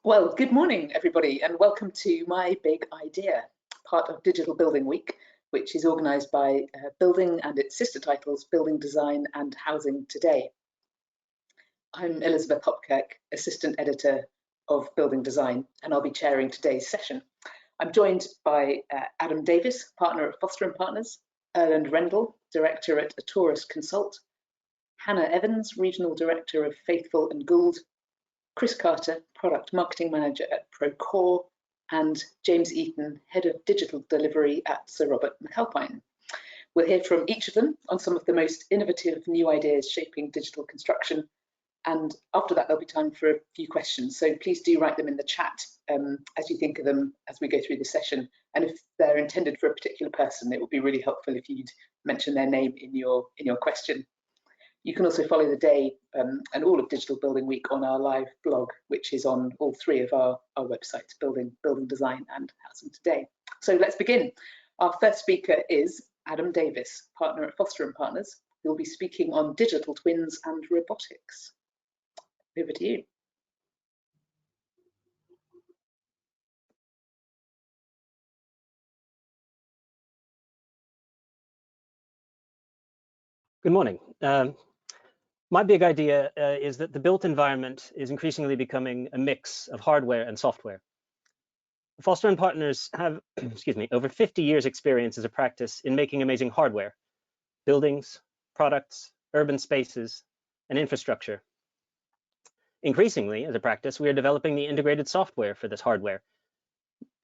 Well, good morning, everybody, and welcome to My Big Idea, part of Digital Building Week, which is organised by Building and its sister titles, Building Design and Housing Today. I'm Elizabeth Hopkirk, Assistant Editor of Building Design, and I'll be chairing today's session. I'm joined by Adam Davis, partner at Foster & Partners, Erland Rendell, Director at Aturus Consult, Hannah Evans, Regional Director of Faithful & Gould, Chris Carter, Product Marketing Manager at Procore, and James Eaton, Head of Digital Delivery at Sir Robert McAlpine. We'll hear from each of them on some of the most innovative new ideas shaping digital construction, and after that there'll be time for a few questions, so please do write them in the chat as you think of them as we go through the session, and if they're intended for a particular person, it would be really helpful if you'd mention their name in your question. You can also follow the day and all of Digital Building Week on our live blog, which is on all three of our websites, Building Design and Housing Today. So let's begin. Our first speaker is Adam Davis, partner at Foster & Partners, who will be speaking on digital twins and robotics. Over to you. Good morning. My big idea is that the built environment is increasingly becoming a mix of hardware and software. Foster & Partners have, over 50 years experience as a practice in making amazing hardware, buildings, products, urban spaces, and infrastructure. Increasingly, as a practice, we are developing the integrated software for this hardware,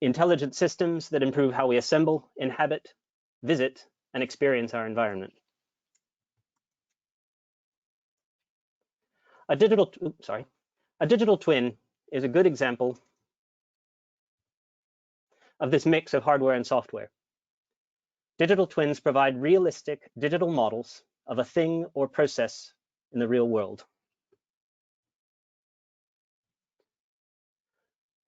intelligent systems that improve how we assemble, inhabit, visit, and experience our environment. A digital twin is a good example of this mix of hardware and software. Digital twins provide realistic digital models of a thing or process in the real world.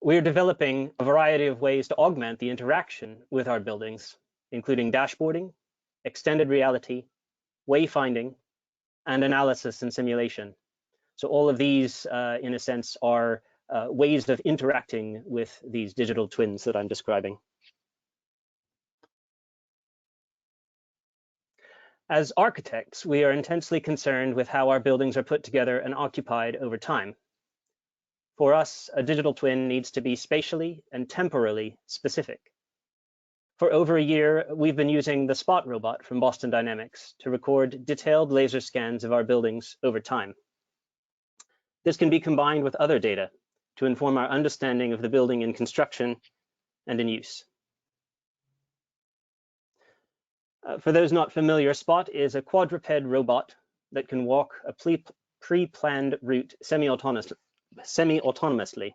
We are developing a variety of ways to augment the interaction with our buildings, including dashboarding, extended reality, wayfinding, and analysis and simulation. So all of these, in a sense, are ways of interacting with these digital twins that I'm describing. As architects, we are intensely concerned with how our buildings are put together and occupied over time. For us, a digital twin needs to be spatially and temporally specific. For over a year, we've been using the Spot robot from Boston Dynamics to record detailed laser scans of our buildings over time. This can be combined with other data to inform our understanding of the building in construction and in use. For those not familiar, Spot is a quadruped robot that can walk a pre-planned route semi-autonomously.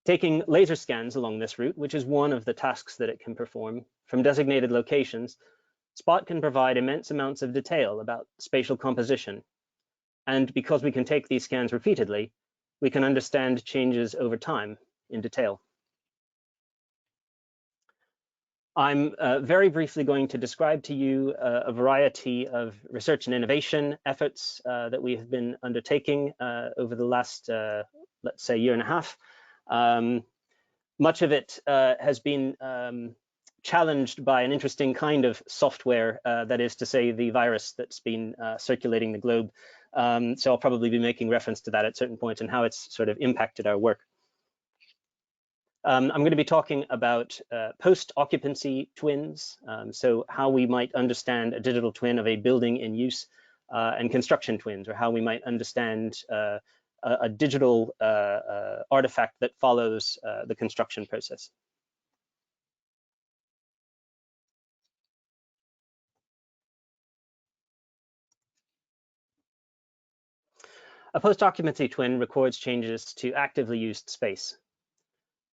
Taking laser scans along this route, which is one of the tasks that it can perform, from designated locations, Spot can provide immense amounts of detail about spatial composition. And because we can take these scans repeatedly, we can understand changes over time in detail. I'm very briefly going to describe to you a variety of research and innovation efforts that we have been undertaking over the last, let's say, year and a half. Much of it has been challenged by an interesting kind of software, that is to say, the virus that's been circulating the globe. So I'll probably be making reference to that at certain points and how it's sort of impacted our work. I'm going to be talking about post-occupancy twins, so how we might understand a digital twin of a building in use, and construction twins, or how we might understand a digital artifact that follows the construction process. A post-occupancy twin records changes to actively used space.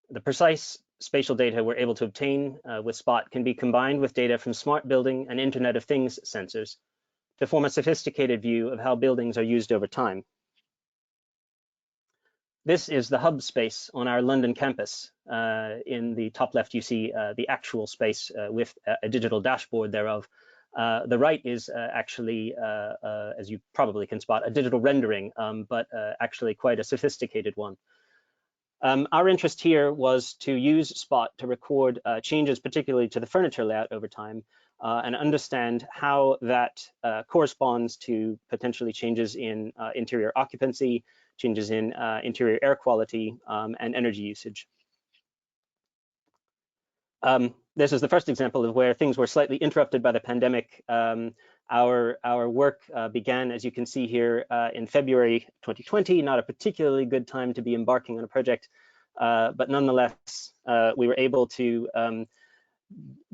The precise spatial data we're able to obtain with Spot can be combined with data from smart building and Internet of Things sensors to form a sophisticated view of how buildings are used over time. This is the hub space on our London campus. In the top left, you see the actual space with a digital dashboard thereof. The right is actually, as you probably can spot, a digital rendering, but actually quite a sophisticated one. Our interest here was to use Spot to record changes, particularly to the furniture layout over time, and understand how that corresponds to potentially changes in interior occupancy, changes in interior air quality, and energy usage. This is the first example of where things were slightly interrupted by the pandemic. Our work began, as you can see here, in February 2020, not a particularly good time to be embarking on a project, but nonetheless, we were able to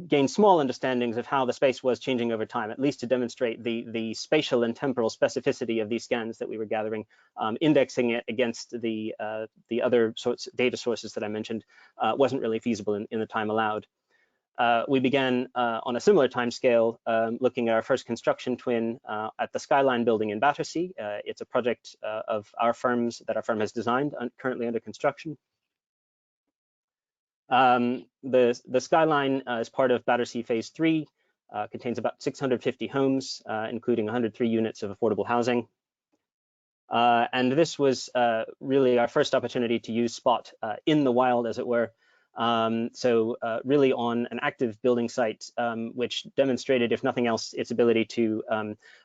gain small understandings of how the space was changing over time, at least to demonstrate the spatial and temporal specificity of these scans that we were gathering. Indexing it against the other data sources that I mentioned wasn't really feasible in the time allowed. We began on a similar timescale looking at our first construction twin at the Skyline building in Battersea. It's a project of our firm's that our firm has designed, currently under construction. The Skyline is part of Battersea Phase 3, contains about 650 homes, including 103 units of affordable housing. And this was really our first opportunity to use Spot in the wild, as it were. So really on an active building site, which demonstrated, if nothing else, its ability to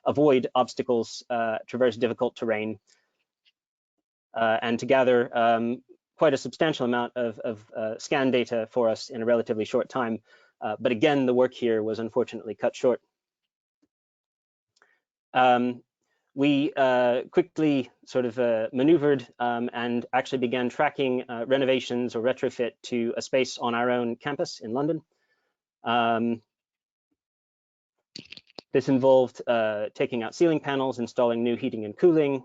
avoid obstacles, traverse difficult terrain, and to gather quite a substantial amount of scan data for us in a relatively short time. But again, the work here was unfortunately cut short. We quickly sort of maneuvered and actually began tracking renovations or retrofit to a space on our own campus in London. This involved taking out ceiling panels, installing new heating and cooling,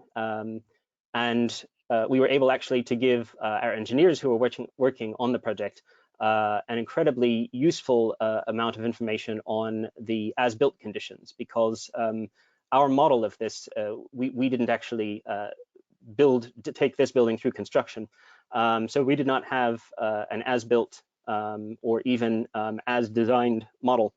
and we were able actually to give our engineers who were working on the project an incredibly useful amount of information on the as-built conditions, because our model of this, we didn't actually take this building through construction. So we did not have an as-built or even as-designed model.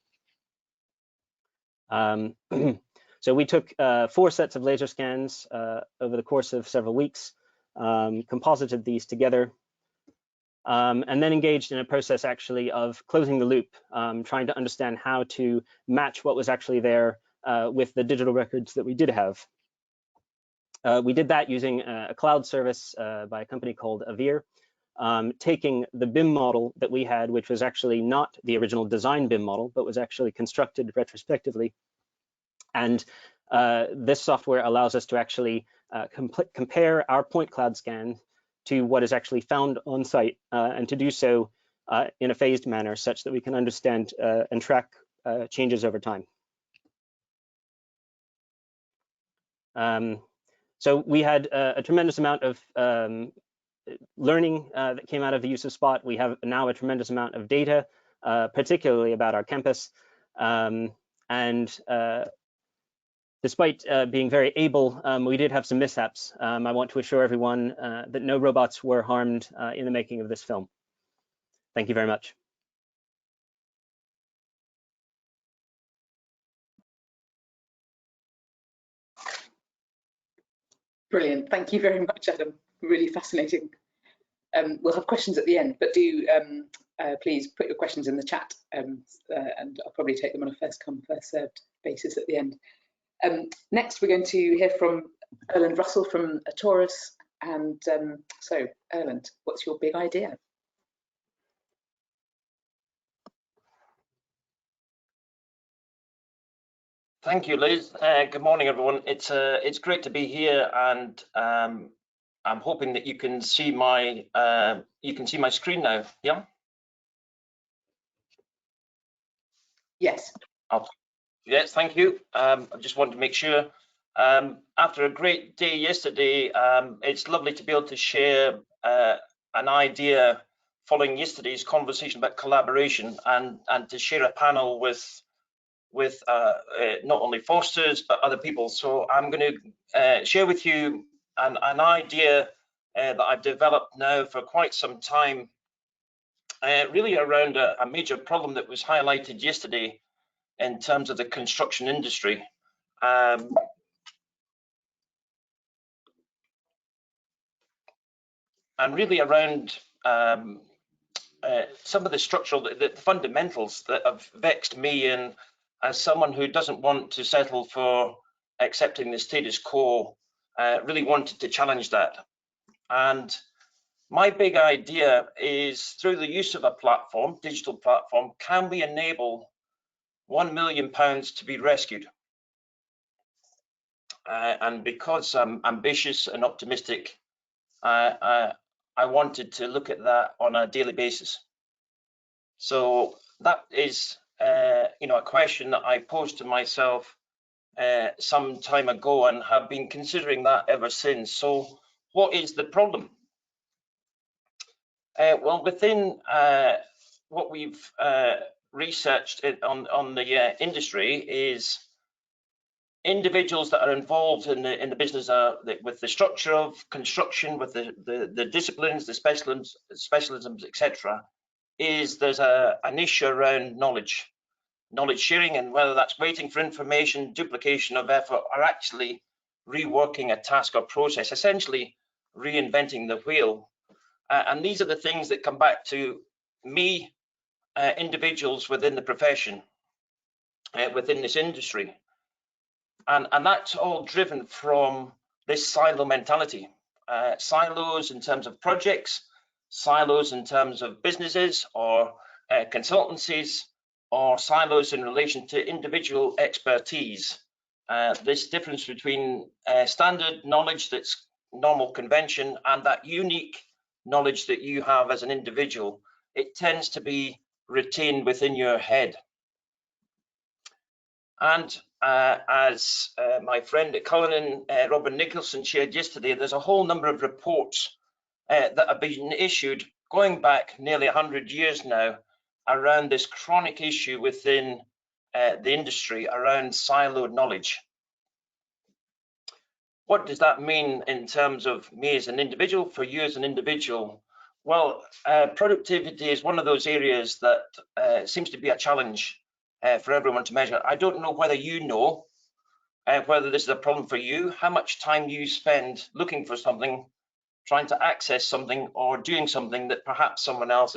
So we took 4 sets of laser scans over the course of several weeks, composited these together, and then engaged in a process actually of closing the loop, trying to understand how to match what was actually there with the digital records that we did have. We did that using a cloud service by a company called Avere, taking the BIM model that we had, which was actually not the original design BIM model, but was actually constructed retrospectively. And this software allows us to actually compare our point cloud scan to what is actually found on site, and to do so in a phased manner such that we can understand and track changes over time. So we had a tremendous amount of learning that came out of the use of Spot. We have now a tremendous amount of data, particularly about our campus. Despite being very able, we did have some mishaps. I want to assure everyone that no robots were harmed in the making of this film. Thank you very much. Brilliant. Thank you very much, Adam. Really fascinating. We'll have questions at the end, but do please put your questions in the chat, and I'll probably take them on a first come, first served basis at the end. Next, we're going to hear from Erland Russell from Taurus. And so, Erland, what's your big idea? Thank you, Liz. Good morning, everyone. It's great to be here, and I'm hoping that you can see my screen now. Yeah. Yes. Yes, thank you. I just wanted to make sure. After a great day yesterday, it's lovely to be able to share an idea following yesterday's conversation about collaboration, and to share a panel with not only Forsters but other people. So I'm going to share with you an idea that I've developed now for quite some time, really around a major problem that was highlighted yesterday in terms of the construction industry. And really around some of the structural, the fundamentals that have vexed me, and as someone who doesn't want to settle for accepting the status quo, really wanted to challenge that. And my big idea is, through the use of a platform, digital platform, can we enable £1 million to be rescued? And because I'm ambitious and optimistic, I wanted to look at that on a daily basis. So that is, a question that I posed to myself some time ago, and have been considering that ever since. So what is the problem? Well, within what we've researched on the industry is individuals that are involved in the business with the structure of construction, with the disciplines, the specialisms, etc. There's an issue around knowledge sharing, and whether that's waiting for information, duplication of effort, or actually reworking a task or process, essentially reinventing the wheel. And these are the things that come back to me, individuals within the profession, within this industry. And that's all driven from this silo mentality. Silos in terms of projects, silos in terms of businesses or consultancies, or silos in relation to individual expertise. This difference between standard knowledge that's normal convention and that unique knowledge that you have as an individual, it tends to be retained within your head. And as my friend at Cullinan, Robin Nicholson, shared yesterday, there's a whole number of reports that have been issued going back nearly 100 years now around this chronic issue within the industry around siloed knowledge. What does that mean in terms of me as an individual, for you as an individual? Well, productivity is one of those areas that seems to be a challenge for everyone to measure. I don't know whether you know whether this is a problem for you, how much time you spend looking for something, trying to access something, or doing something that perhaps someone else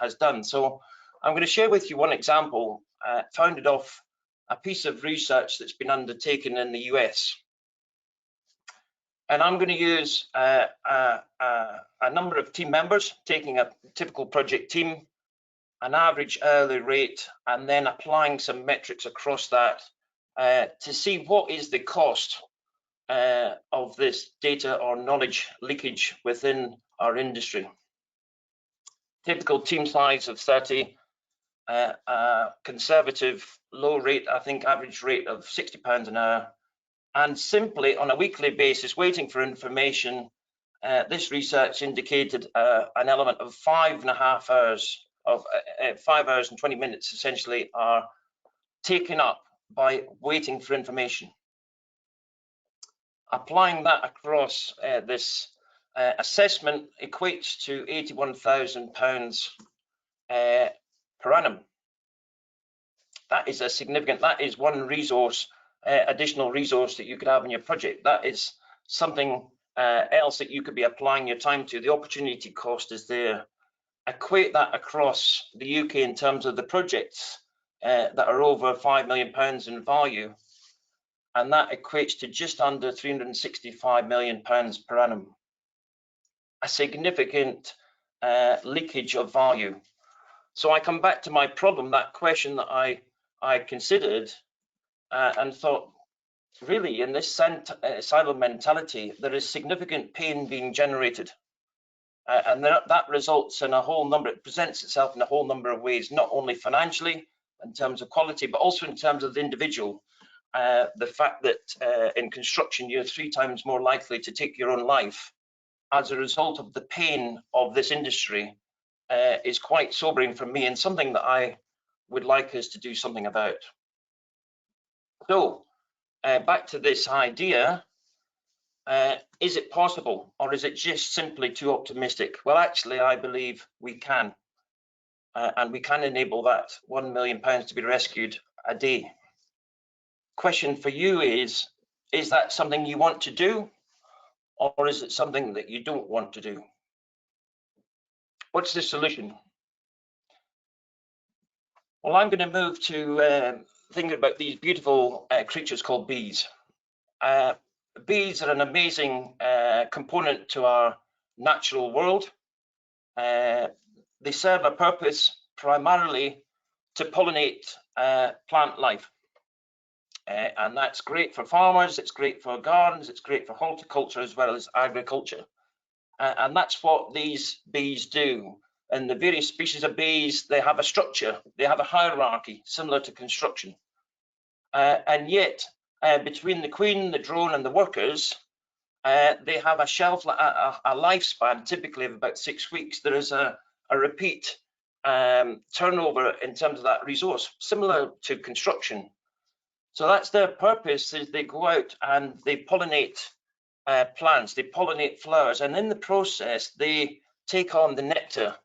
has done. So I'm going to share with you one example founded off a piece of research that's been undertaken in the US. And I'm going to use a number of team members, taking a typical project team, an average hourly rate, and then applying some metrics across that to see what is the cost of this data or knowledge leakage within our industry. Typical team size of 30, conservative low rate, I think average rate of £60 an hour, and simply on a weekly basis waiting for information. This research indicated an element of 5.5 hours, of 5 hours and 20 minutes essentially are taken up by waiting for information. Applying that across this assessment equates to £81,000 per annum. That is a significant, that is one resource, additional resource that you could have in your project. That is something else that you could be applying your time to. The opportunity cost is there. Equate that across the UK in terms of the projects that are over £5 million in value, and that equates to just under £365 million per annum. A significant leakage of value. So I come back to my problem, that question that I considered and thought, really, in this silo mentality, there is significant pain being generated. And that results in a whole number, it presents itself in a whole number of ways, not only financially in terms of quality, but also in terms of the individual. The fact that in construction, you're 3 times more likely to take your own life as a result of the pain of this industry is quite sobering for me, and something that I would like us to do something about. So back to this idea, is it possible, or is it just simply too optimistic? Well, actually, I believe we can, and we can enable that £1 million to be rescued a day. Question for you is that something you want to do, or is it something that you don't want to do? What's the solution? Well, I'm going to move to thinking about these beautiful creatures called bees. Bees are an amazing component to our natural world. They serve a purpose primarily to pollinate plant life. And that's great for farmers, it's great for gardens, it's great for horticulture as well as agriculture. And that's what these bees do. And the various species of bees, they have a structure, they have a hierarchy similar to construction. And yet, between the queen, the drone, and the workers, they have a lifespan typically of about 6 weeks. There is a repeat turnover in terms of that resource, similar to construction. So that's their purpose, is they go out and they pollinate plants, they pollinate flowers, and in the process they take on the nectar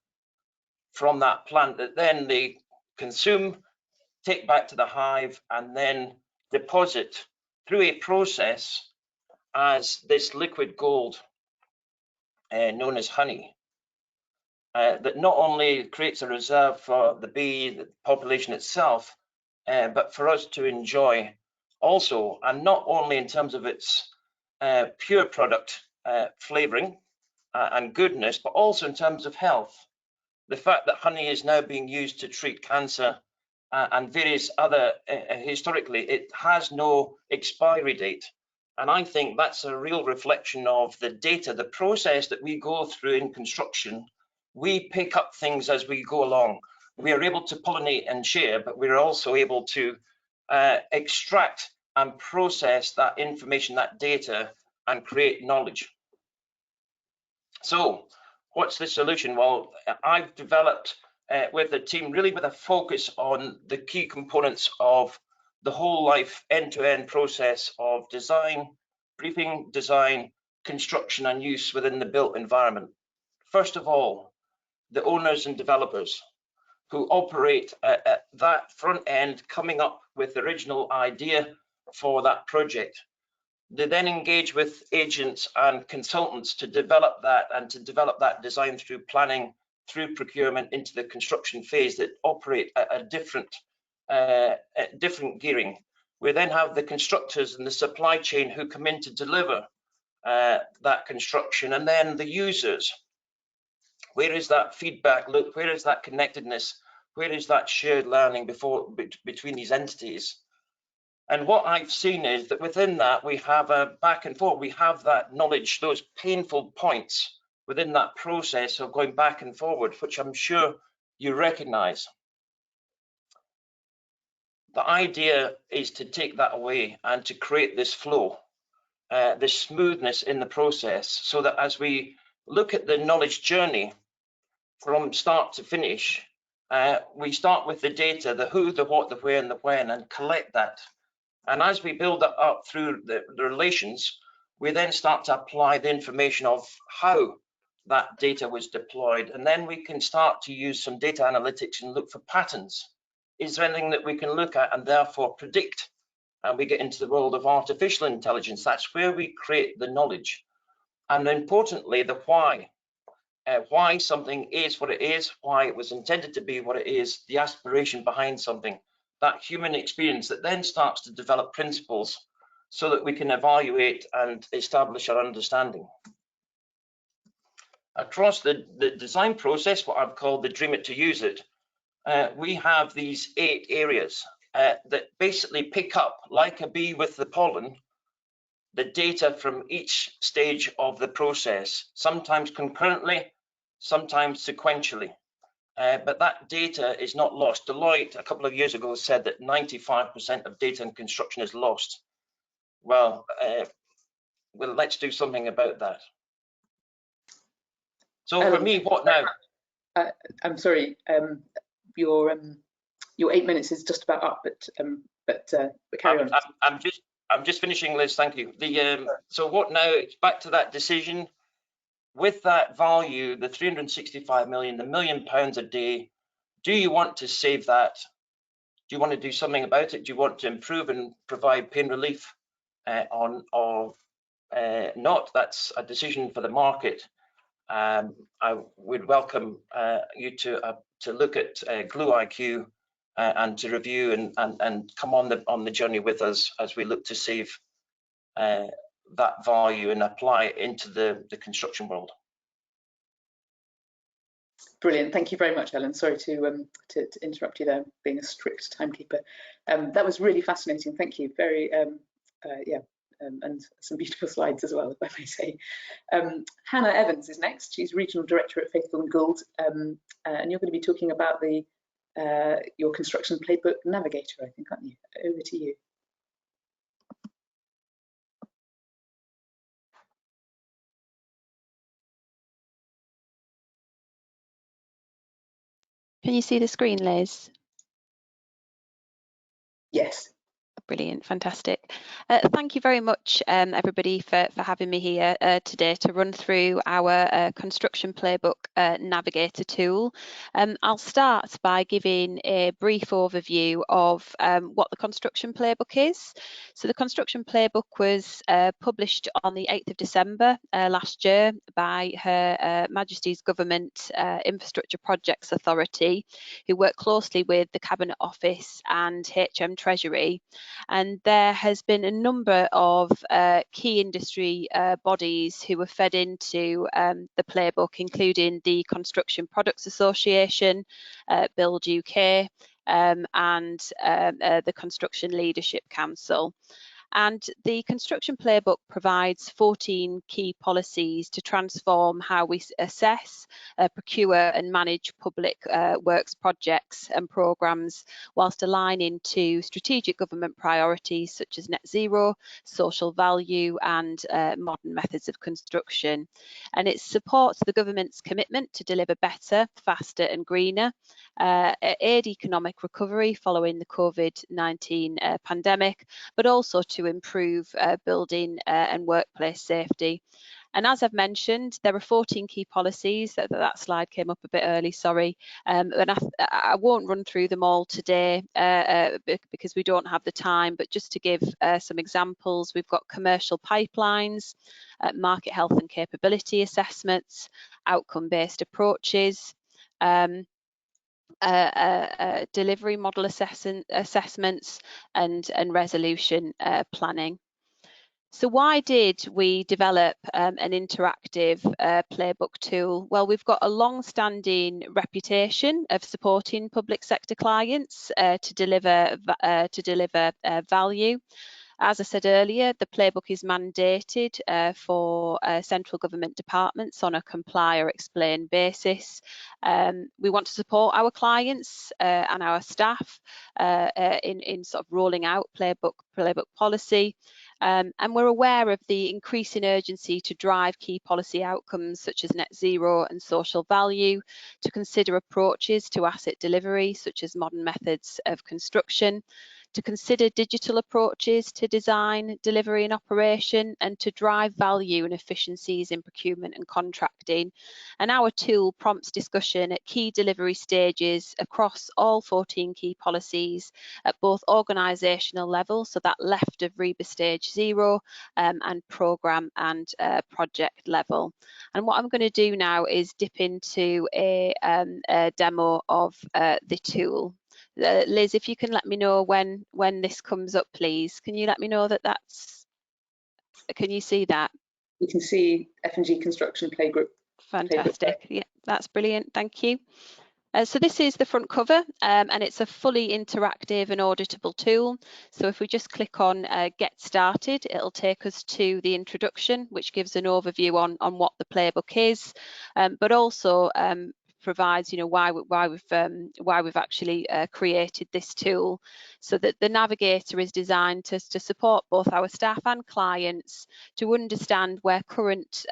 from that plant that then they consume, take back to the hive, and then deposit through a process as this liquid gold known as honey, that not only creates a reserve for the bee, the population itself, but for us to enjoy also, and not only in terms of its pure product flavoring and goodness, but also in terms of health. The fact that honey is now being used to treat cancer and various other, historically, it has no expiry date. And I think that's a real reflection of the data, the process that we go through in construction. We pick up things as we go along. We are able to pollinate and share, but we're also able to extract and process that information, that data, and create knowledge. So what's the solution? Well, I've developed with the team really with a focus on the key components of the whole life end-to-end process of design, briefing, design, construction and use within the built environment. First of all, the owners and developers who operate at that front end, coming up with the original idea for that project. They then engage with agents and consultants to develop that and to develop that design through planning, through procurement into the construction phase that operate at a different gearing. We then have the constructors and the supply chain who come in to deliver that construction, and then the users. Where is that feedback loop? Where is that connectedness? Where is that shared learning between these entities? And what I've seen is that within that, we have a back and forth. We have that knowledge, those painful points within that process of going back and forward, which I'm sure you recognize. The idea is to take that away and to create this flow, this smoothness in the process, so that as we look at the knowledge journey from start to finish, we start with the data, the who, the what, the where, and the when, and collect that. And as we build that up through the relations, we then start to apply the information of how that data was deployed. And then we can start to use some data analytics and look for patterns. Is there anything that we can look at and therefore predict? And we get into the world of artificial intelligence. That's where we create the knowledge. And importantly, the why. Why something is what it is, why it was intended to be what it is, the aspiration behind something. That human experience that then starts to develop principles so that we can evaluate and establish our understanding. Across the design process, what I've called the dream it to use it, we have these 8 areas that basically pick up, like a bee with the pollen, the data from each stage of the process, sometimes concurrently, sometimes sequentially. But that data is not lost. Deloitte a couple of years ago said that 95% of data in construction is lost. Well, let's do something about that. So for me, what now? I'm sorry, your 8 minutes is just about up, but carry on. I'm just finishing, Liz. Thank you. So what now? It's back to that decision. With that value, the 365 million, the £1 million a day, do you want to save that Do you want to do something about it? Do you want to improve and provide pain relief or not? That's a decision for the market. I would welcome you to look at Glue IQ and to review and come on the journey with us as we look to save that value and apply it into the construction world. Brilliant. Thank you very much, Ellen. Sorry to interrupt you there, being a strict timekeeper. That was really fascinating. Thank you. Very, and some beautiful slides as well, if I may say. Hannah Evans is next. She's Regional Director at Faithful and Gould, and you're going to be talking about the your construction playbook navigator, I think, aren't you? Over to you. Can you see the screen, Liz? Yes. Brilliant, fantastic. Thank you very much, everybody, for having me here today to run through our construction playbook navigator tool. I'll start by giving a brief overview of what the construction playbook is. So the construction playbook was published on the 8th of December last year by Her Majesty's Government Infrastructure Projects Authority, who work closely with the Cabinet Office and HM Treasury. And there has been a number of key industry bodies who were fed into the playbook, including the Construction Products Association, Build UK, and the Construction Leadership Council. And the construction playbook provides 14 key policies to transform how we assess, procure and manage public works projects and programmes, whilst aligning to strategic government priorities such as net zero, social value and modern methods of construction. And it supports the government's commitment to deliver better, faster and greener, aid economic recovery following the COVID-19 pandemic, but also to improve building and workplace safety. And as I've mentioned, there are 14 key policies. That slide came up a bit early, sorry. And I won't run through them all today because we don't have the time, but just to give some examples, we've got commercial pipelines, market health and capability assessments, outcome-based approaches, delivery model assessments and resolution planning. So why did we develop an interactive playbook tool? Well, we've got a long-standing reputation of supporting public sector clients to deliver value. As I said earlier, the playbook is mandated for central government departments on a comply or explain basis. We want to support our clients and our staff in sort of rolling out playbook policy. And we're aware of the increasing urgency to drive key policy outcomes such as net zero and social value, to consider approaches to asset delivery such as modern methods of construction, to consider digital approaches to design, delivery and operation, and to drive value and efficiencies in procurement and contracting. And our tool prompts discussion at key delivery stages across all 14 key policies at both organisational level, so that left of REBA stage 0, and programme and project level. And what I'm going to do now is dip into a demo of the tool. Liz, if you can let me know when this comes up, please. Can you let me know that that's, can you see that? You can see F&G Construction Playgroup. Fantastic. Yeah, that's brilliant. Thank you. So this is the front cover, and it's a fully interactive and auditable tool. So if we just click on Get Started, it'll take us to the introduction, which gives an overview on what the playbook is, but also provides, why we've actually created this tool, so that the navigator is designed to support both our staff and clients to understand where current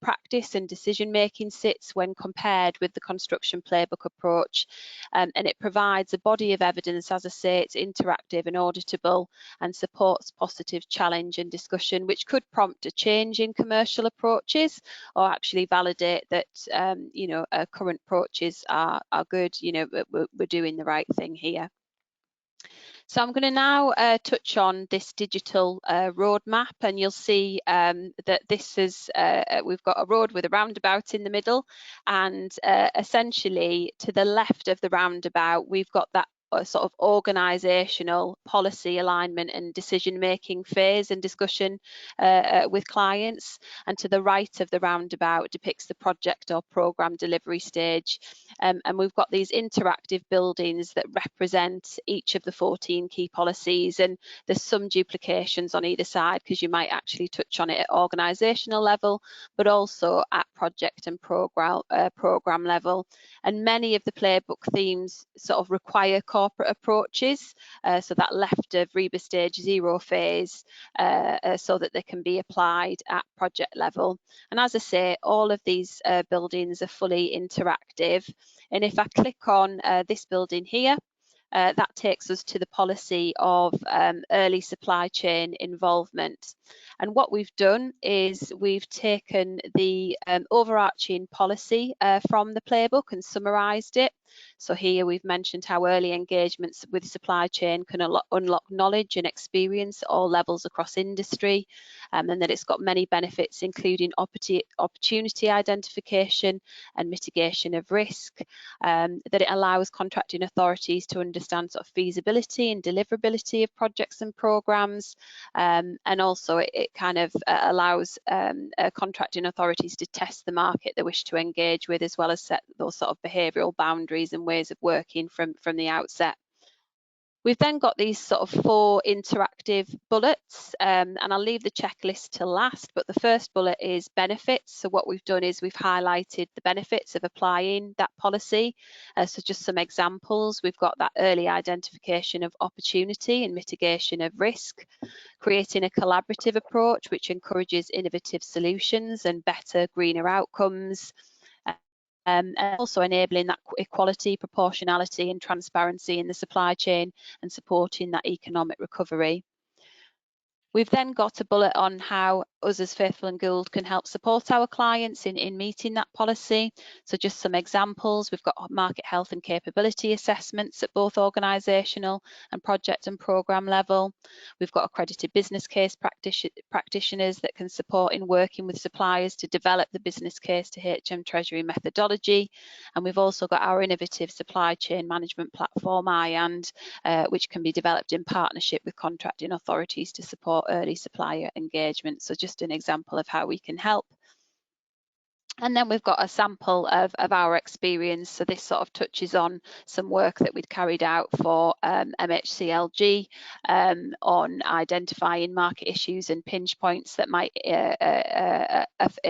practice and decision making sits when compared with the construction playbook approach, and it provides a body of evidence. As I say, it's interactive and auditable and supports positive challenge and discussion, which could prompt a change in commercial approaches or actually validate that current approaches are good, we're doing the right thing here. So I'm going to now touch on this digital roadmap, and you'll see that this is, we've got a road with a roundabout in the middle, and essentially to the left of the roundabout, we've got that sort of organisational policy alignment and decision-making phase and discussion with clients, and to the right of the roundabout depicts the project or programme delivery stage. And we've got these interactive buildings that represent each of the 14 key policies, and there's some duplications on either side because you might actually touch on it at organisational level, but also at project and programme level. And many of the playbook themes sort of require corporate approaches, so that left of RIBA stage 0 phase, so that they can be applied at project level. And as I say, all of these buildings are fully interactive. And if I click on this building here, that takes us to the policy of early supply chain involvement. And what we've done is we've taken the overarching policy from the playbook and summarised it. So here we've mentioned how early engagements with supply chain can unlock knowledge and experience at all levels across industry, and that it's got many benefits, including opportunity identification and mitigation of risk, that it allows contracting authorities to understand sort of feasibility and deliverability of projects and programmes, and also it kind of allows contracting authorities to test the market they wish to engage with, as well as set those sort of behavioural boundaries and ways of working from the outset. We've then got these sort of 4 interactive bullets, and I'll leave the checklist to last, but the first bullet is benefits. So what we've done is we've highlighted the benefits of applying that policy. So just some examples, we've got that early identification of opportunity and mitigation of risk, creating a collaborative approach which encourages innovative solutions and better, greener outcomes, and also enabling that equality, proportionality and transparency in the supply chain and supporting that economic recovery. We've then got a bullet on how us as Faithful and Gould can help support our clients in meeting that policy. So just some examples, we've got market health and capability assessments at both organisational and project and programme level. We've got accredited business case practitioners that can support in working with suppliers to develop the business case to HM Treasury methodology. And we've also got our innovative supply chain management platform, IAND, which can be developed in partnership with contracting authorities to support early supplier engagement. So just an example of how we can help. And then we've got a sample of our experience. So this sort of touches on some work that we'd carried out for MHCLG on identifying market issues and pinch points that might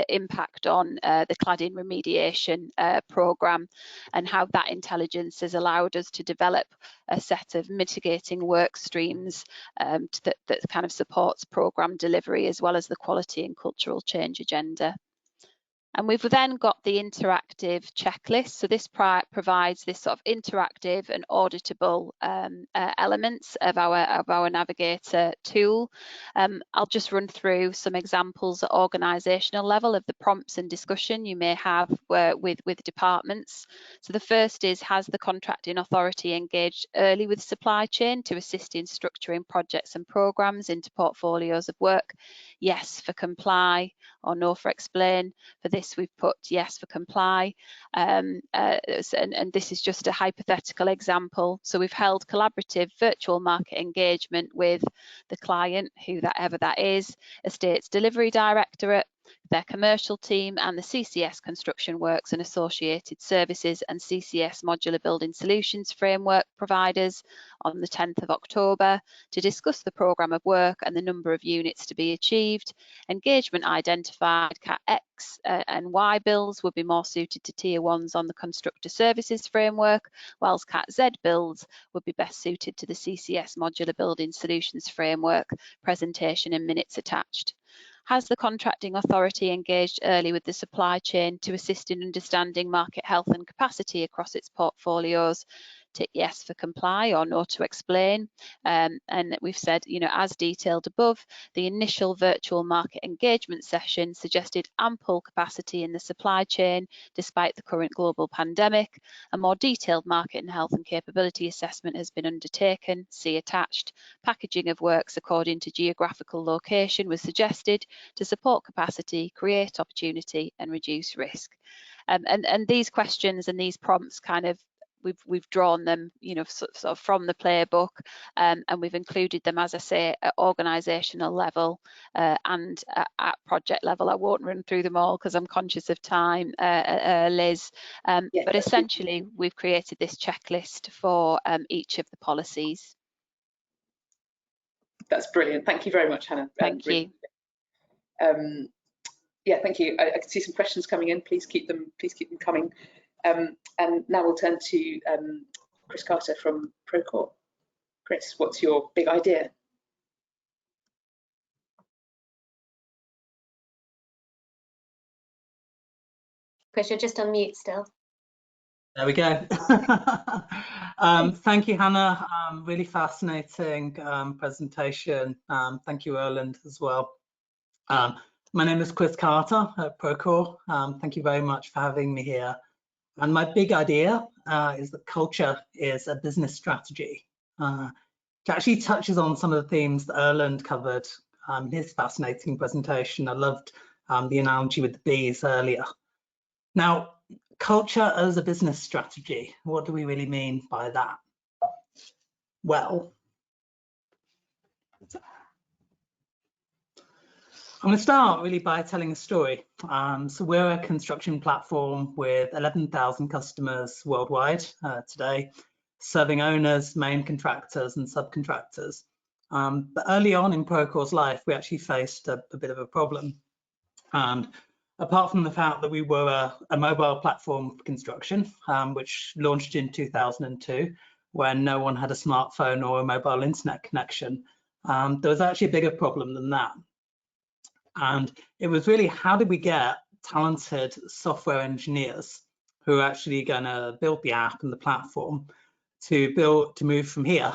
impact on the cladding remediation programme, and how that intelligence has allowed us to develop a set of mitigating work streams that kind of supports programme delivery, as well as the quality and cultural change agenda. And we've then got the interactive checklist. So this provides this sort of interactive and auditable elements of our Navigator tool. I'll just run through some examples at organisational level of the prompts and discussion you may have with departments. So the first is, has the contracting authority engaged early with supply chain to assist in structuring projects and programmes into portfolios of work? Yes for comply, or no for explain. For this we've put yes for comply, and this is just a hypothetical example. So we've held collaborative virtual market engagement with the client, whoever that is, Estates Delivery Directorate, their commercial team, and the CCS Construction Works and Associated Services and CCS Modular Building Solutions framework providers on the 10th of October to discuss the programme of work and the number of units to be achieved. Engagement identified Cat X and Y builds would be more suited to Tier 1s on the Constructor Services framework, whilst Cat Z builds would be best suited to the CCS Modular Building Solutions framework. Presentation and minutes attached. Has the contracting authority engaged early with the supply chain to assist in understanding market health and capacity across its portfolios? tick yes for comply or no to explain. And we've said, as detailed above, the initial virtual market engagement session suggested ample capacity in the supply chain despite the current global pandemic. A more detailed market and health and capability assessment has been undertaken, see attached. Packaging of works according to geographical location was suggested to support capacity, create opportunity and reduce risk. And these questions and these prompts kind of, we've drawn them, sort of from the playbook, and we've included them, as I say, at organisational level and at project level. I won't run through them all because I'm conscious of time, Liz. Yeah, but essentially, we've created this checklist for each of the policies. That's brilliant. Thank you very much, Hannah. Thank you. Yeah, thank you. I can see some questions coming in. Please keep them coming. And now we'll turn to Chris Carter from Procore. Chris, what's your big idea? Chris, you're just on mute still. There we go. Thank you, Hannah. Really fascinating presentation. Thank you, Erland, as well. My name is Chris Carter at Procore. Thank you very much for having me here. And my big idea is that culture is a business strategy. It actually touches on some of the themes that Erland covered in his fascinating presentation. I loved the analogy with the bees earlier. Now, culture as a business strategy, what do we really mean by that? Well, I'm going to start really by telling a story. So we're a construction platform with 11,000 customers worldwide today, serving owners, main contractors and subcontractors. But early on in Procore's life, we actually faced a bit of a problem. And apart from the fact that we were a mobile platform for construction, which launched in 2002, when no one had a smartphone or a mobile internet connection, there was actually a bigger problem than that. And it was really, how did we get talented software engineers who are actually going to build the app and the platform to move from here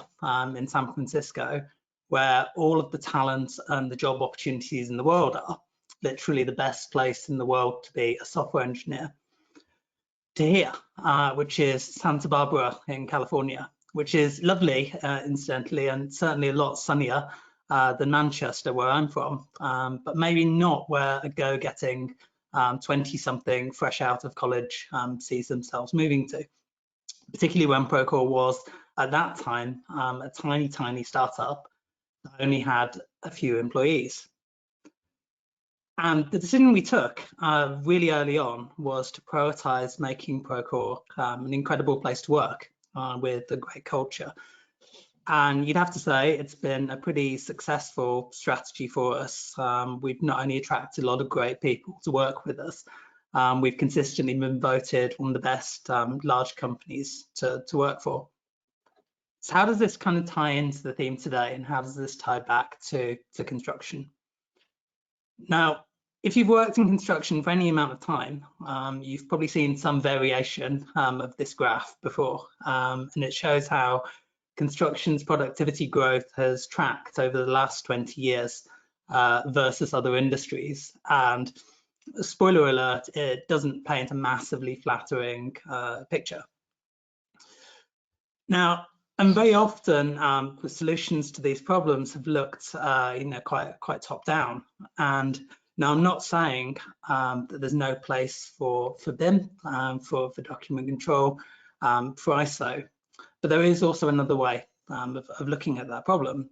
in San Francisco, where all of the talent and the job opportunities in the world are, literally the best place in the world to be a software engineer, to here, which is Santa Barbara in California, which is lovely, incidentally, and certainly a lot sunnier than Manchester, where I'm from, but maybe not where a go-getting 20-something fresh out of college sees themselves moving to, particularly when Procore was, at that time, a tiny startup that only had a few employees. And the decision we took really early on was to prioritize making Procore an incredible place to work with a great culture. And you'd have to say it's been a pretty successful strategy for us. We've not only attracted a lot of great people to work with us, we've consistently been voted one of the best large companies to work for. So how does this kind of tie into the theme today, and how does this tie back to construction? Now, if you've worked in construction for any amount of time, you've probably seen some variation of this graph before, and it shows how construction's productivity growth has tracked over the last 20 years versus other industries. And spoiler alert, it doesn't paint a massively flattering picture. Now, and very often the solutions to these problems have looked quite top down. And now I'm not saying that there's no place for BIM, for document control, for ISO. But there is also another way of looking at that problem,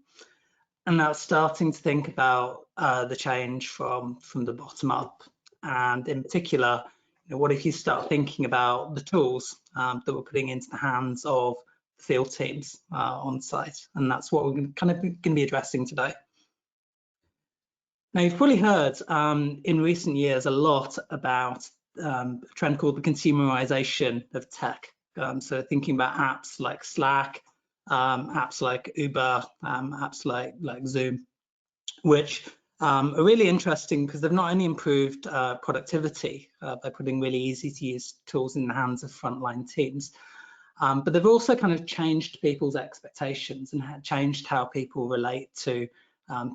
and that's starting to think about the change from the bottom up. And in particular, what if you start thinking about the tools that we're putting into the hands of field teams on site? And that's what we're kind of going to be addressing today. Now, you've probably heard in recent years a lot about a trend called the consumerization of tech. So thinking about apps like Slack, apps like Uber, apps like Zoom, which are really interesting because they've not only improved productivity by putting really easy to use tools in the hands of frontline teams, But they've also kind of changed people's expectations and changed how people relate to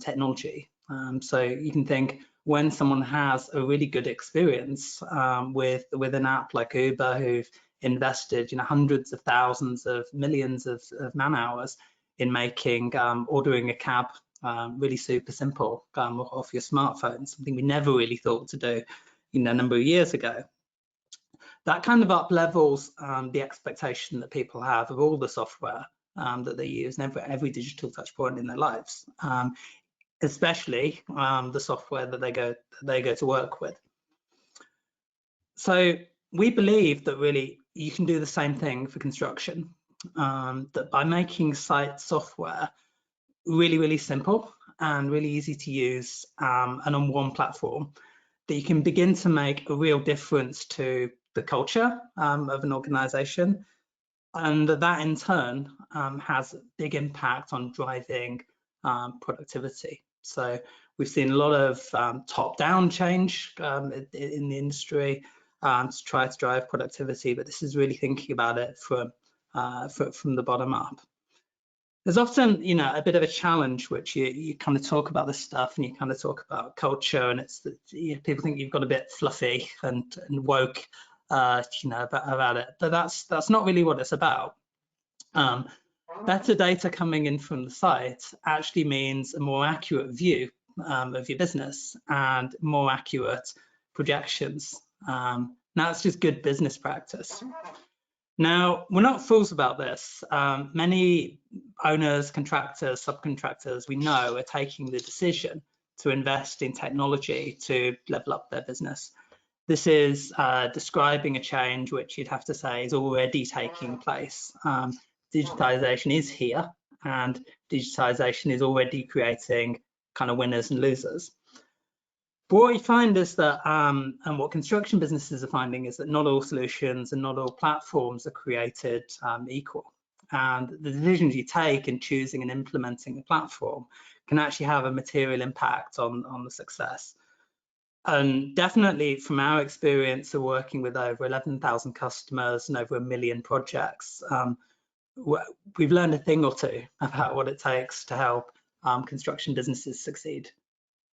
technology. So you can think when someone has a really good experience with an app like Uber, who've invested hundreds of thousands of millions of man hours in making ordering a cab really super simple off your smartphone, something we never really thought to do a number of years ago. That kind of up levels the expectation that people have of all the software that they use and every digital touch point in their lives, especially the software that they go to work with. So we believe that really you can do the same thing for construction, that by making site software really, really simple and really easy to use and on one platform, that you can begin to make a real difference to the culture of an organization. And that in turn has a big impact on driving productivity. So we've seen a lot of top-down change in the industry to try to drive productivity, but this is really thinking about it from the bottom up. There's often, a bit of a challenge, which you kind of talk about this stuff and you kind of talk about culture, and it's that people think you've got a bit fluffy and woke, about it, but that's not really what it's about. Better data coming in from the site actually means a more accurate view of your business and more accurate projections. Now it's just good business practice. Now, we're not fools about this. Many owners, contractors, subcontractors we know are taking the decision to invest in technology to level up their business. This is describing a change which you'd have to say is already taking place. Digitization is here, and digitization is already creating kind of winners and losers. But what you find is that, and what construction businesses are finding, is that not all solutions and not all platforms are created equal. And the decisions you take in choosing and implementing a platform can actually have a material impact on the success. And definitely from our experience of working with over 11,000 customers and over 1 million projects, we've learned a thing or two about what it takes to help construction businesses succeed.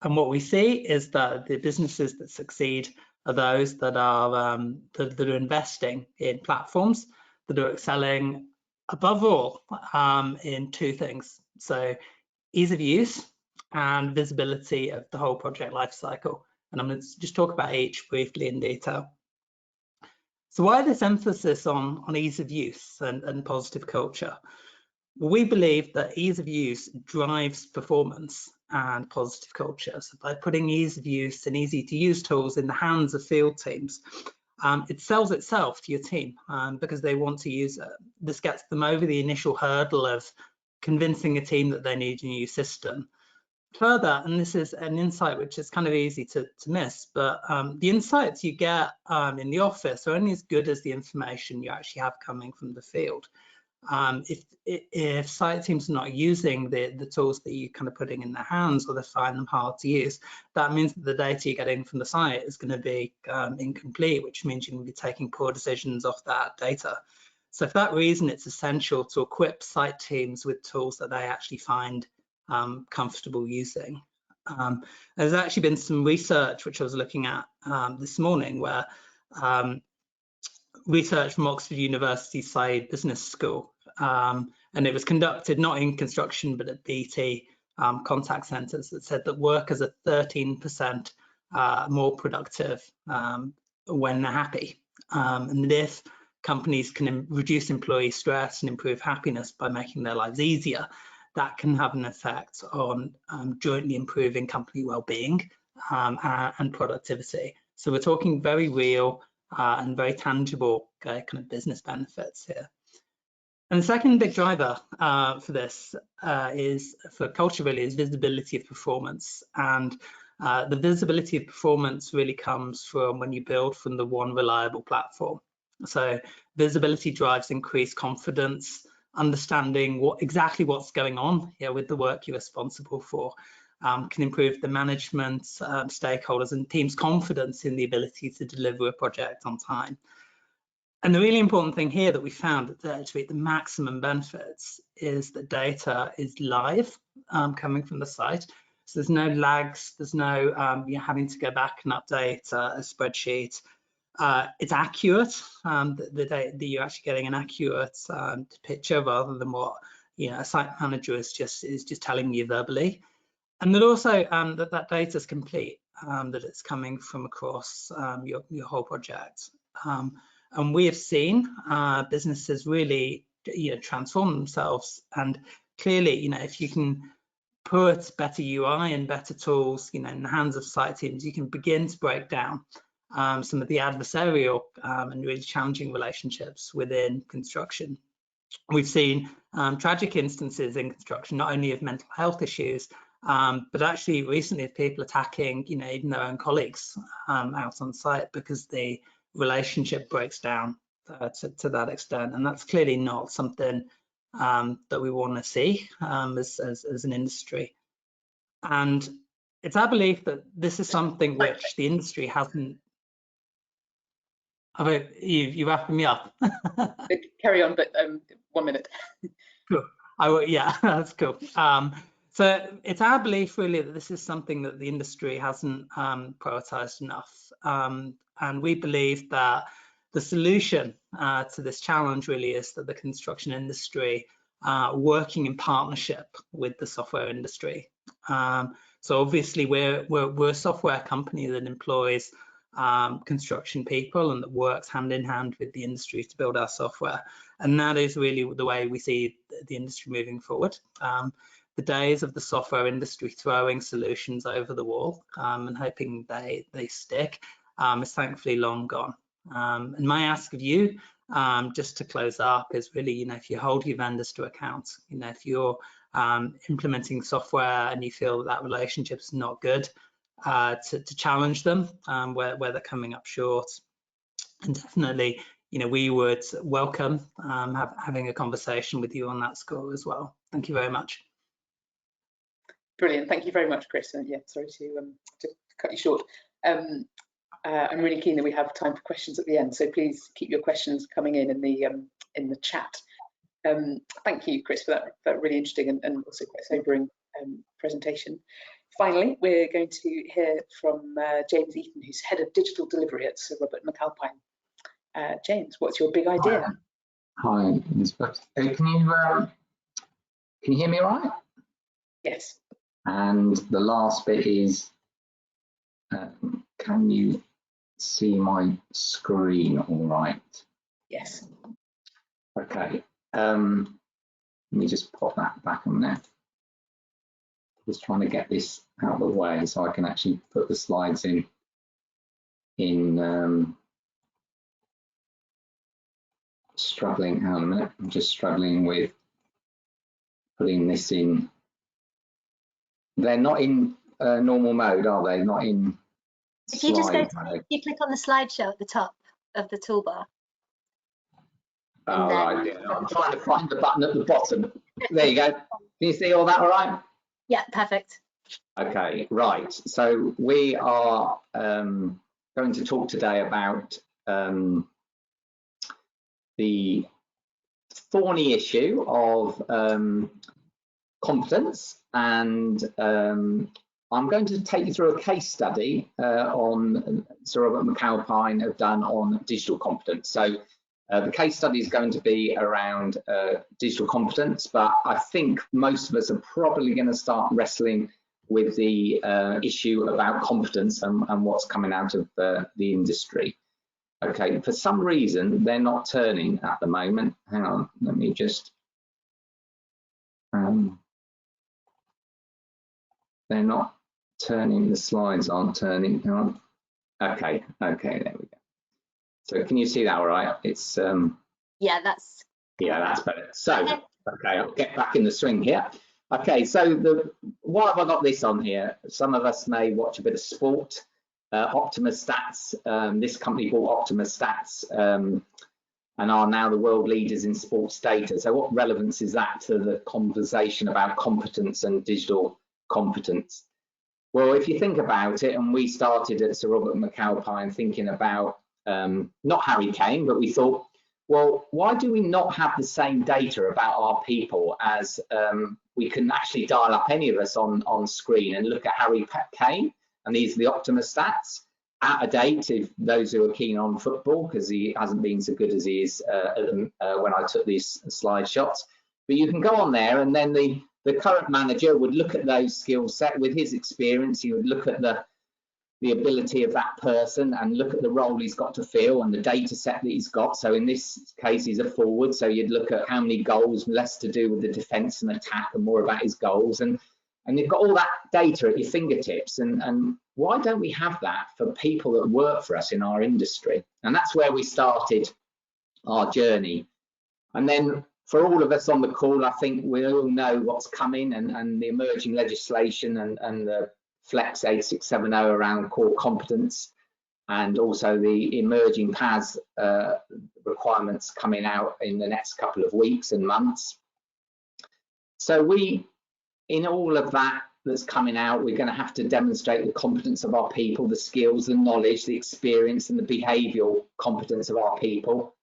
And what we see is that the businesses that succeed are those that are investing in platforms, that are excelling above all in two things. So ease of use and visibility of the whole project lifecycle. And I'm going to just talk about each briefly in detail. So why this emphasis on ease of use and positive culture? Well, we believe that ease of use drives performance and positive culture. So by putting ease of use and easy to use tools in the hands of field teams, it sells itself to your team because they want to use it. This gets them over the initial hurdle of convincing a team that they need a new system. Further, and this is an insight which is kind of easy to miss, but the insights you get in the office are only as good as the information you actually have coming from the field. If site teams are not using the tools that you're kind of putting in their hands, or they find them hard to use, that means that the data you're getting from the site is going to be incomplete, which means you're going to be taking poor decisions off that data. So for that reason, it's essential to equip site teams with tools that they actually find comfortable using. There's actually been some research which I was looking at this morning, where research from Oxford University Said Business School, and it was conducted not in construction but at BT contact centres, that said that workers are 13% more productive when they're happy, and that if companies can reduce employee stress and improve happiness by making their lives easier, that can have an effect on jointly improving company well-being and productivity. So we're talking very real and very tangible kind of business benefits here. And the second big driver for this for culture really is visibility of performance. And the visibility of performance really comes from when you build from the one reliable platform. So visibility drives increased confidence, understanding exactly what's going on here with the work you're responsible for, can improve the management, stakeholders and teams' confidence in the ability to deliver a project on time. And the really important thing here that we found that to reap the maximum benefits is that data is live coming from the site. So there's no lags, there's no you're having to go back and update a spreadsheet. It's accurate, the data, you're actually getting an accurate picture rather than what a site manager is just telling you verbally. And that also that data is complete, that it's coming from across your whole project. And we have seen businesses really transform themselves. And clearly, if you can put better UI and better tools in the hands of site teams, you can begin to break down some of the adversarial and really challenging relationships within construction. We've seen tragic instances in construction, not only of mental health issues, but actually recently of people attacking even their own colleagues out on site because the relationship breaks down to that extent. And that's clearly not something that we want to see as an industry. And it's our belief that this is something which the industry hasn't. Oh, you wrapping me up. Carry on, but 1 minute. Cool. Yeah, that's cool. So it's our belief really that this is something that the industry hasn't prioritized enough. And we believe that the solution to this challenge really is that the construction industry working in partnership with the software industry. So obviously we're a software company that employs construction people and that works hand in hand with the industry to build our software. And that is really the way we see the industry moving forward. The days of the software industry throwing solutions over the wall and hoping they stick is thankfully long gone. And my ask of you, just to close up, is really, if you hold your vendors to account, if you're implementing software and you feel that relationship is not good, to challenge them where they're coming up short. And definitely, we would welcome having a conversation with you on that score as well. Thank you very much. Brilliant. Thank you very much, Chris. Yeah, sorry to cut you short. I'm really keen that we have time for questions at the end, so please keep your questions coming in the chat. Thank you, Chris, for that really interesting and also quite sobering presentation. Finally, we're going to hear from James Eaton, who's Head of Digital Delivery at Sir Robert McAlpine. James, what's your big idea? Hi, Elizabeth. Can you hear me all right? Yes. And the last bit is, can you see my screen all right? Yes. Okay. Let me just pop that back on there. Just trying to get this out of the way so I can actually put the slides in struggling. Hang on a minute. I'm just struggling with putting this in. They're not in normal mode, are they? Not in If you just go mode. you click on the slideshow at the top of the toolbar. Oh, right, yeah. I'm trying to find the button at the bottom. There you go. Can you see all that all right? Yeah, perfect. Okay, right. So we are going to talk today about the thorny issue of competence, and I'm going to take you through a case study on Sir Robert McAlpine have done on digital competence. So the case study is going to be around digital competence, but I think most of us are probably going to start wrestling with the issue about competence and what's coming out of the industry. Okay, for some reason, they're not turning at the moment. Hang on, let me just... they're not turning, the slides aren't turning. Hang on. Okay, there we go. So can you see that all right? It's yeah, that's better. So okay, I'll get back in the swing here. Okay, so why have I got this on here? Some of us may watch a bit of sport. Optimus Stats, this company bought Optimus Stats and are now the world leaders in sports data. So what relevance is that to the conversation about competence and digital competence? Well, if you think about it, and we started at Sir Robert McAlpine thinking about not Harry Kane, but we thought well, why do we not have the same data about our people as we can actually dial up any of us on screen and look at Harry Kane, and these are the Optima stats, out of date if those who are keen on football, because he hasn't been so good as he is when I took these slide shots. But you can go on there, and then the current manager would look at those skill set with his experience. He would look at the ability of that person and look at the role he's got to fill and the data set that he's got. So in this case, he's a forward. So you'd look at how many goals, less to do with the defense and attack and more about his goals. And you've got all that data at your fingertips. And why don't we have that for people that work for us in our industry? And that's where we started our journey. And then for all of us on the call, I think we all know what's coming and the emerging legislation and the Flex 8670 around core competence, and also the emerging PAS requirements coming out in the next couple of weeks and months. So in all of that that's coming out, we're going to have to demonstrate the competence of our people, the skills, the knowledge, the experience, and the behavioural competence of our people.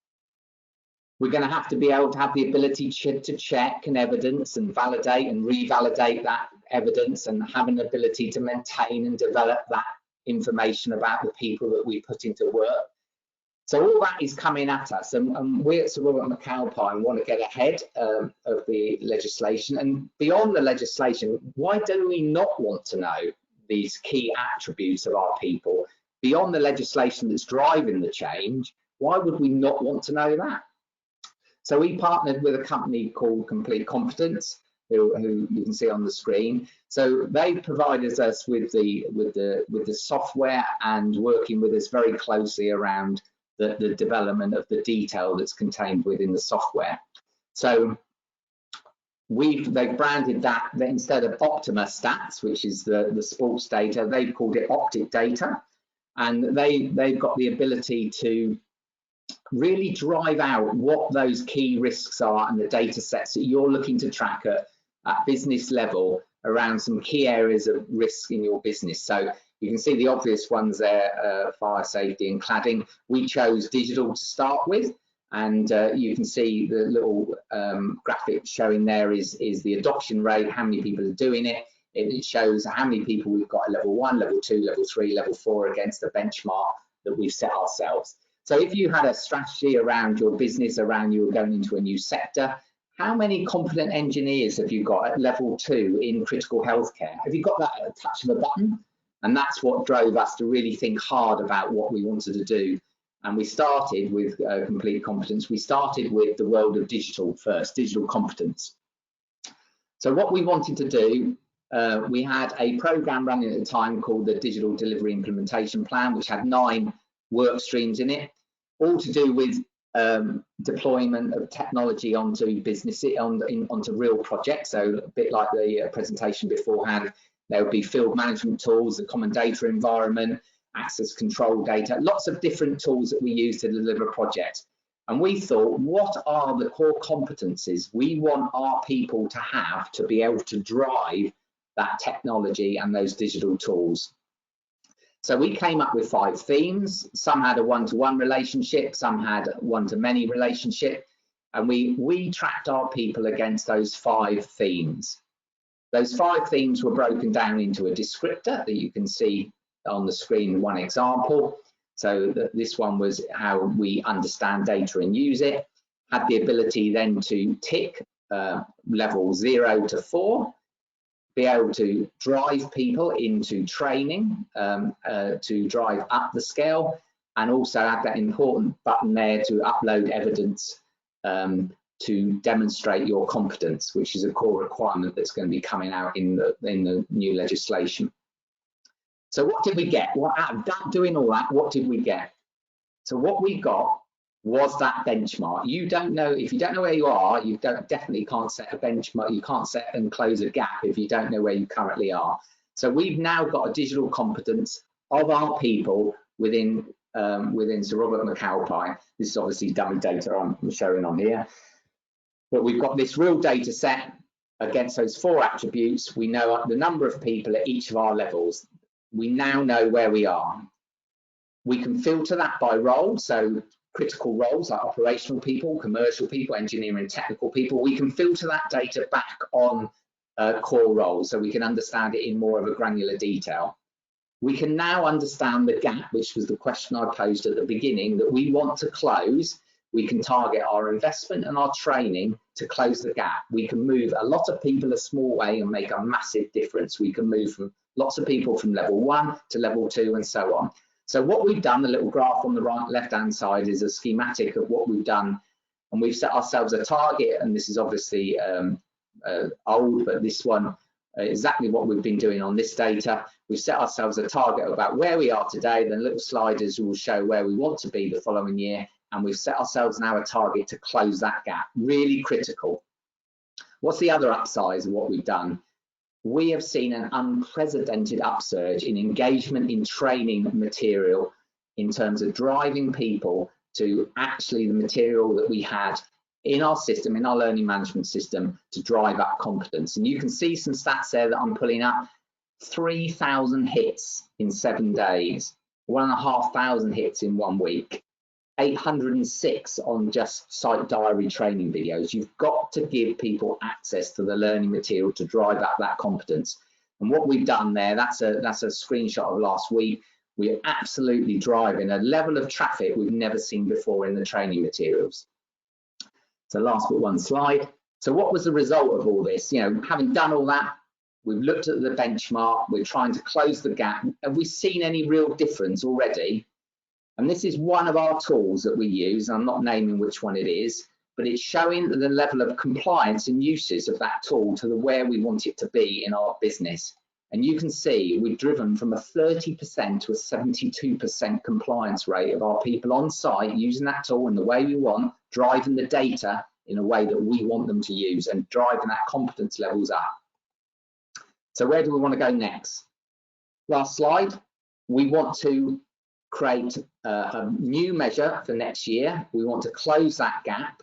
We're going to have to be able to have the ability to check and evidence and validate and revalidate that evidence, and have an ability to maintain and develop that information about the people that we put into work. So all that is coming at us, and we at Sir Robert McAlpine want to get ahead of the legislation. And beyond the legislation, why do we not want to know these key attributes of our people? Beyond the legislation that's driving the change, why would we not want to know that? So we partnered with a company called Complete Competence, who you can see on the screen. So they provided us with the software and working with us very closely around the development of the detail that's contained within the software. So they've branded that instead of Optima Stats, which is the sports data, they've called it Optic Data, and they've got the ability to really drive out what those key risks are and the data sets that you're looking to track at business level around some key areas of risk in your business. So you can see the obvious ones there, fire safety and cladding. We chose digital to start with, and you can see the little graphic showing there is the adoption rate, how many people are doing it. It shows how many people we've got at level 1, level 2, level 3, level 4 against the benchmark that we've set ourselves. So if you had a strategy around your business, around you were going into a new sector, how many competent engineers have you got at level 2 in critical healthcare? Have you got that at a touch of a button? And that's what drove us to really think hard about what we wanted to do. And we started with Complete Competence. We started with the world of digital first, digital competence. So what we wanted to do, we had a program running at the time called the Digital Delivery Implementation Plan, which had 9 work streams in it, all to do with deployment of technology onto businesses, onto real projects. So a bit like the presentation beforehand, there would be field management tools, the common data environment, access control data, lots of different tools that we use to deliver projects. And we thought, what are the core competencies we want our people to have to be able to drive that technology and those digital tools? So we came up with 5 themes. Some had a one-to-one relationship, some had one-to-many relationship, and we tracked our people against those 5 themes. Those 5 themes were broken down into a descriptor that you can see on the screen, one example. So this one was how we understand data and use it, had the ability then to tick level 0 to 4, be able to drive people into training to drive up the scale, and also have that important button there to upload evidence to demonstrate your competence, which is a core requirement that's going to be coming out in the new legislation. So what did we get? Out of doing all that, what did we get? So what we got was that benchmark. You don't know, if you don't know where you are, you definitely can't set a benchmark. You can't set and close a gap if you don't know where you currently are. So we've now got a digital competence of our people within Sir Robert McAlpine. This is obviously dummy data I'm showing on here, but we've got this real data set against those 4 attributes. We know the number of people at each of our levels. We now know where we are. We can filter that by role. So critical roles like operational people, commercial people, engineering, technical people, we can filter that data back on core roles so we can understand it in more of a granular detail. We can now understand the gap, which was the question I posed at the beginning, that we want to close. We can target our investment and our training to close the gap. We can move a lot of people a small way and make a massive difference. We can move from lots of people from level 1 to level 2 and so on. So what we've done, the little graph on the right left-hand side is a schematic of what we've done, and we've set ourselves a target, and this is obviously old, but this one exactly what we've been doing on this data. We've set ourselves a target about where we are today, then little sliders will show where we want to be the following year, and we've set ourselves now a target to close that gap. Really critical. What's the other upside of what we've done? We have seen an unprecedented upsurge in engagement in training material in terms of driving people to actually the material that we had in our system, in our learning management system, to drive up competence. And you can see some stats there that I'm pulling up. 3,000 hits in 7 days, 1,500 hits in 1 week, 806 on just site diary training videos. You've got to give people access to the learning material to drive up that competence. And what we've done there, that's a screenshot of last week. We're absolutely driving a level of traffic we've never seen before in the training materials. So last but one slide. So what was the result of all this? You know, having done all that, we've looked at the benchmark, we're trying to close the gap. Have we seen any real difference already? And this is one of our tools that we use. I'm not naming which one it is, but it's showing the level of compliance and uses of that tool to where we want it to be in our business. And you can see we've driven from a 30% to a 72% compliance rate of our people on site using that tool in the way we want, driving the data in a way that we want them to use and driving that competence levels up. So where do we want to go next? Last slide. We want to create a new measure for next year. We want to close that gap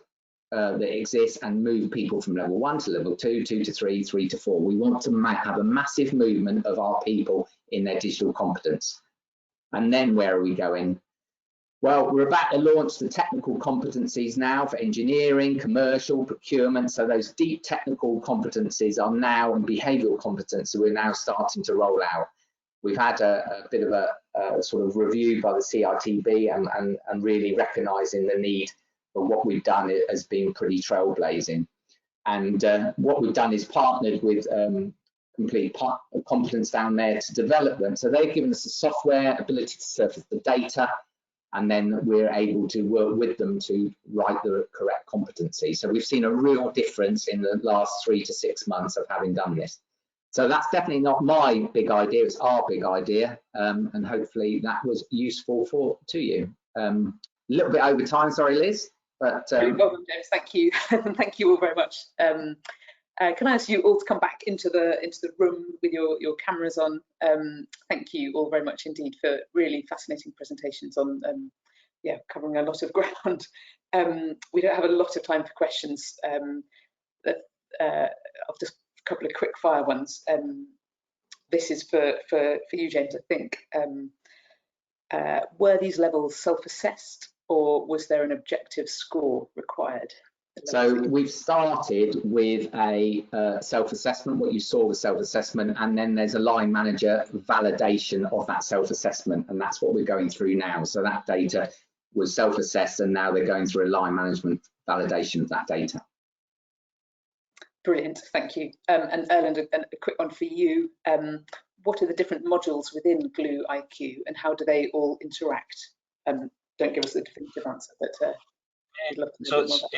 that exists and move people from level 1 to level 2, 2 to 3, 3 to 4. We want to have a massive movement of our people in their digital competence. And then where are we going? Well, we're about to launch the technical competencies now for engineering, commercial, procurement. So those deep technical competencies are now, and behavioural competencies we're now starting to roll out. We've had a bit of a sort of review by the CITB and really recognising the need for what we've done as being pretty trailblazing. And what we've done is partnered with Complete Competence down there to develop them. So they've given us the software, ability to surface the data, and then we're able to work with them to write the correct competency. So we've seen a real difference in the last 3 to 6 months of having done this. So that's definitely not my big idea, it's our big idea, and hopefully that was useful to you. A little bit over time, sorry Liz. But You're welcome, James. Thank you. Thank you all very much. Can I ask you all to come back into the room with your cameras on? Thank you all very much indeed for really fascinating presentations on yeah, covering a lot of ground. We don't have a lot of time for questions. I'll just a couple of quick fire ones. This is for you, James, I think. Were these levels self-assessed, or was there an objective score required? So we've started with a self-assessment. What you saw was self-assessment, and then there's a line manager validation of that self-assessment, and that's what we're going through now. So that data was self-assessed, and now they're going through a line management validation of that data. Brilliant, thank you. And Erland, a quick one for you. What are the different modules within Glue IQ, and how do they all interact? Don't give us a definitive answer, but I'd love to know. So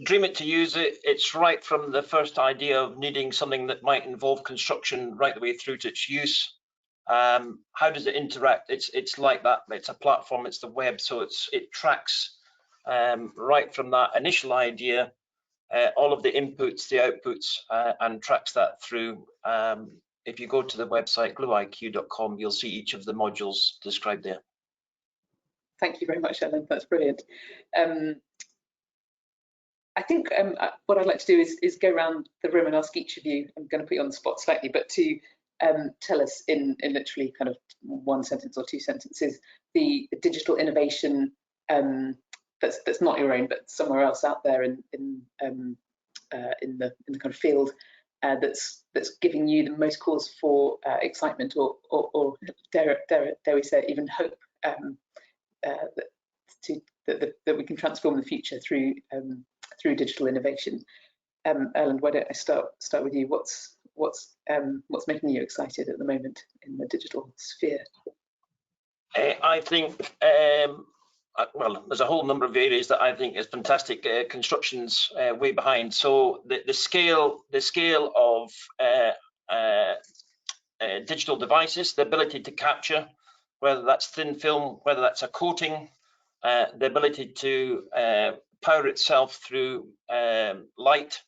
dream it to use it. It's right from the first idea of needing something that might involve construction right the way through to its use. How does it interact? It's like that. It's a platform. It's the web, so it tracks right from that initial idea, all of the inputs, the outputs, and tracks that through. If you go to the website glueiq.com, you'll see each of the modules described there. Thank you very much, Ellen. That's brilliant. I think what I'd like to do is go around the room and ask each of you, I'm going to put you on the spot slightly, but to tell us in literally kind of 1 sentence or 2 sentences, the digital innovation that's not your own, but somewhere else out there in the kind of field that's giving you the most cause for excitement, or dare we say even hope, that we can transform the future through digital innovation. Erlend, why don't I start with you? What's making you excited at the moment in the digital sphere? I think, well, there's a whole number of areas that I think is fantastic. Construction's way behind. So the scale of digital devices, the ability to capture, whether that's thin film, whether that's a coating, the ability to power itself through light,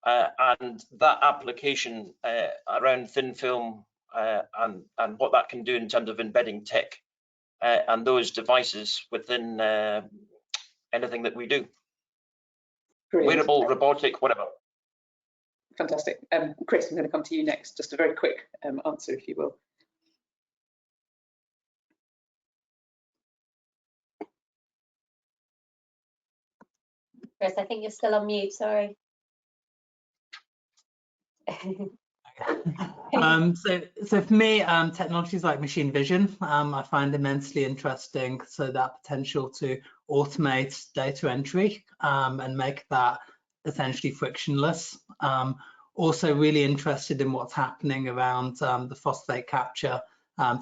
and that application around thin film and what that can do in terms of embedding tech and those devices within anything that we do. Brilliant. Wearable, robotic, whatever. Fantastic. Chris, I'm going to come to you next. Just a very quick answer, if you will. Chris, I think you're still on mute, sorry. So for me, technologies like machine vision, I find immensely interesting. So that potential to automate data entry and make that essentially frictionless. Also really interested in what's happening around the phosphate capture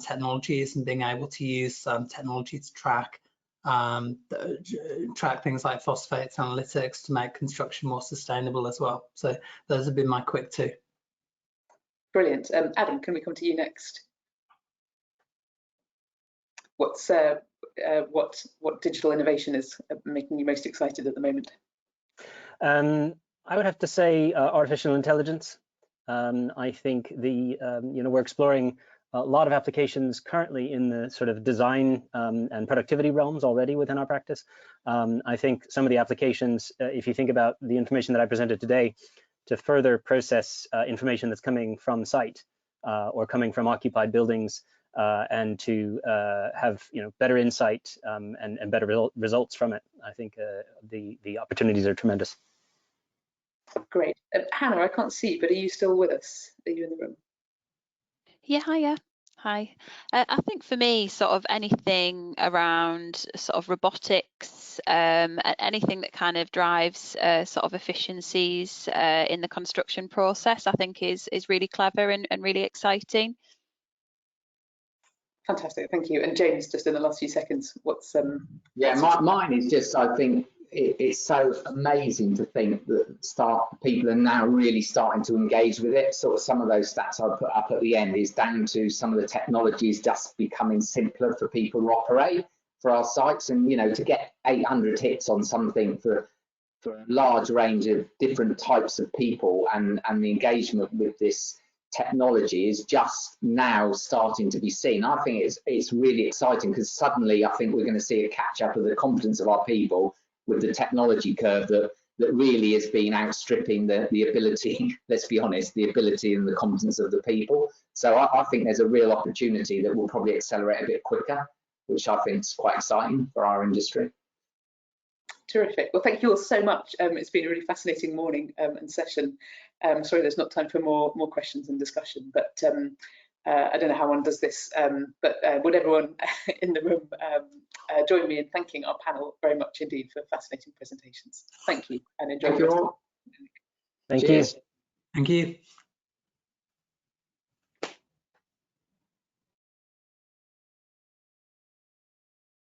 technologies and being able to use technology to track things like phosphates analytics to make construction more sustainable as well. So those have been my quick two. Brilliant. Adam, can we come to you next? What digital innovation is making you most excited at the moment? I would have to say artificial intelligence. I think we're exploring a lot of applications currently in the sort of design and productivity realms already within our practice. I think some of the applications, if you think about the information that I presented today, to further process information that's coming from site or coming from occupied buildings, and to have better insight and better results from it. I think the opportunities are tremendous. Great. Hannah, I can't see, but are you still with us? Are you in the room? Yeah, hiya. Hi. I think for me, sort of anything around sort of robotics, anything that kind of drives sort of efficiencies in the construction process, I think is really clever and really exciting. Fantastic, thank you. And James, just in the last few seconds, what's Yeah, mine is just, I think it's so amazing to think that people are now really starting to engage with it. Sort of some of those stats I put up at the end is down to some of the technologies just becoming simpler for people to operate for our sites, and to get 800 hits on something for a large range of different types of people, and the engagement with this technology is just now starting to be seen. I think it's really exciting, because suddenly I think we're going to see a catch up of the competence of our people with the technology curve that really has been outstripping the ability, let's be honest, the ability and the competence of the people. So I think there's a real opportunity that will probably accelerate a bit quicker, which I think is quite exciting for our industry. Terrific. Well, thank you all so much. It's been a really fascinating morning and session. Sorry, there's not time for more questions and discussion, but I don't know how one does this, but would everyone in the room join me in thanking our panel very much indeed for fascinating presentations. Thank you, and enjoy. Thank you all. Thank Cheers. you. Thank you.